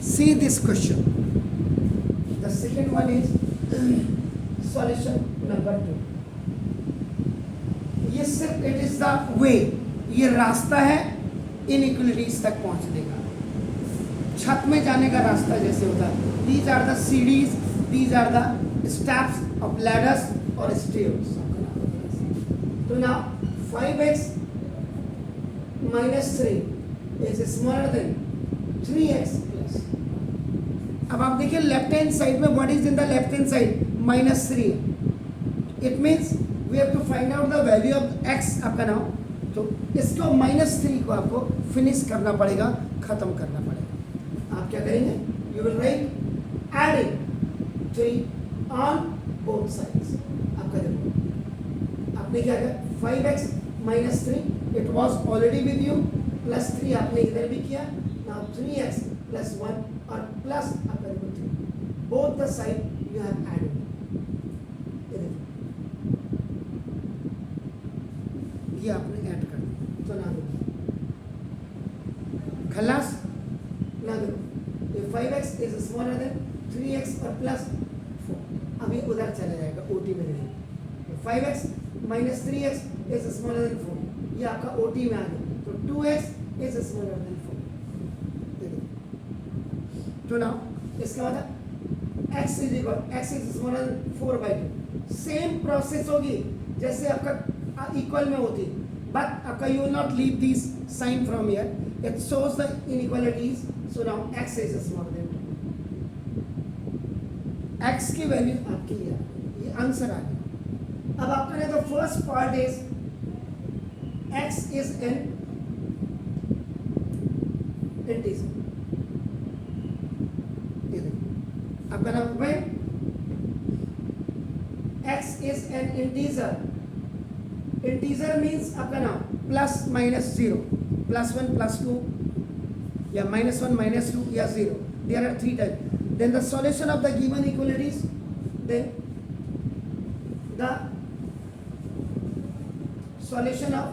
see this question. The second one is solution number 2. ये सिर्फ it is the way, ये रास्ता है इनइक्वलिटीज तक पहुंचने का, छत में जाने का रास्ता जैसे होता है. दीज आर द सीढ़ीज, these are the steps of ladders और स्टेयर्स. तो now 5x minus 3 is smaller than 3x plus. अब आप देखिए लेफ्ट हैंड साइड में what is in the left hand side -3. It means we have to find out the value of x आपका now. तो इसको -3 को आपको फिनिश करना पड़ेगा, खत्म करना पड़ेगा. आप क्या करेंगे? You will write adding 3 on both sides. आपका देखो आपने क्या किया, 5x minus 3 it was already with you, plus 3 आपने इधर भी किया. now 3x plus 1 और plus आपका देखो 3, both the side you have added. ये आपने ऐड कर दिया. तो ना देखो खलास, ना देखो ये 5x is smaller than 3x और plus 4. अभी उधर चला जाएगा OT में रहेगा. 5x minus 3x is smaller than 4. ये आपका OT में आ गया. तो 2x is smaller than 4. तो now इसका मतलब x is smaller than 4/2. Same process होगी जैसे आपका इक्वल में होती, बट आपका you will not leave this sign from here. It shows the inequalities. So now x is smaller than 2. x की वैल्यू आपकी ये आंसर आ गया. अब आपने the first part is x is an integer. आपका नाम when x is an integer. Integer means आपका नाम plus minus 0, plus 1 plus 2 या minus 1 minus 2 या 0. There are 3 types. Then the solution of the given equalities, then the solution of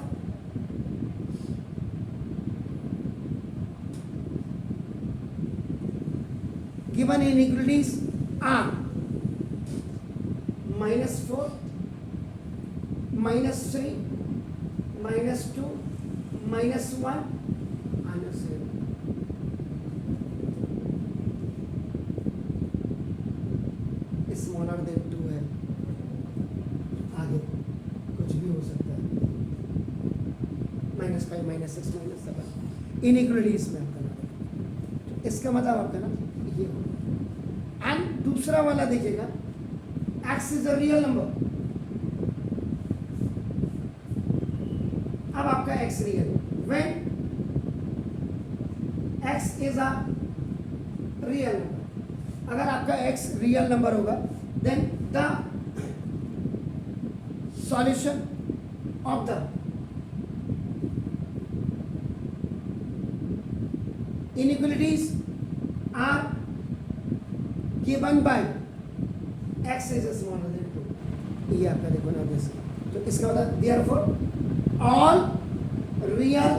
given inequalities are -4, -3, -2, -1 and 0. Smaller than 2 है. आगे कुछ भी हो सकता है. -5, -6, -7 इनइक्वलिटीज में आपका नाम. इसका मतलब आपका ना ये हो. एंड दूसरा वाला देखिएगा, x is a real number. अब आपका x real, when x is a real number. अगर आपका x रियल नंबर होगा then the solution of the inequalities are given by x is smaller than 2. ये आपका देखो ना जैसे. तो इसका मतलब therefore all real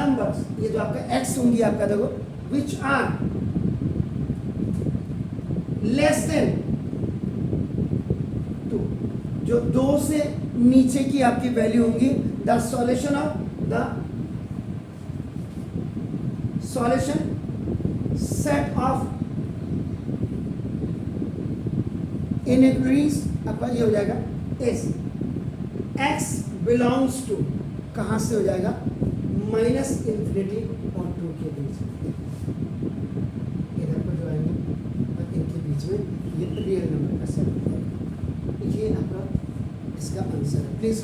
numbers, ये जो आपका x होंगी आपका देखो which are less than 2, जो 2 से नीचे की आपकी वैल्यू होंगी, the solution of the solution set of inequalities आपका ये हो जाएगा इज x बिलोंग्स टू, कहाँ से हो जाएगा, -∞ और 2 के बीच में. इधर पर जो आएंगे और इनके बीच में ये रियल नंबर का सेट हो जाएगा. ये आपका इसका आंसर है. प्लीज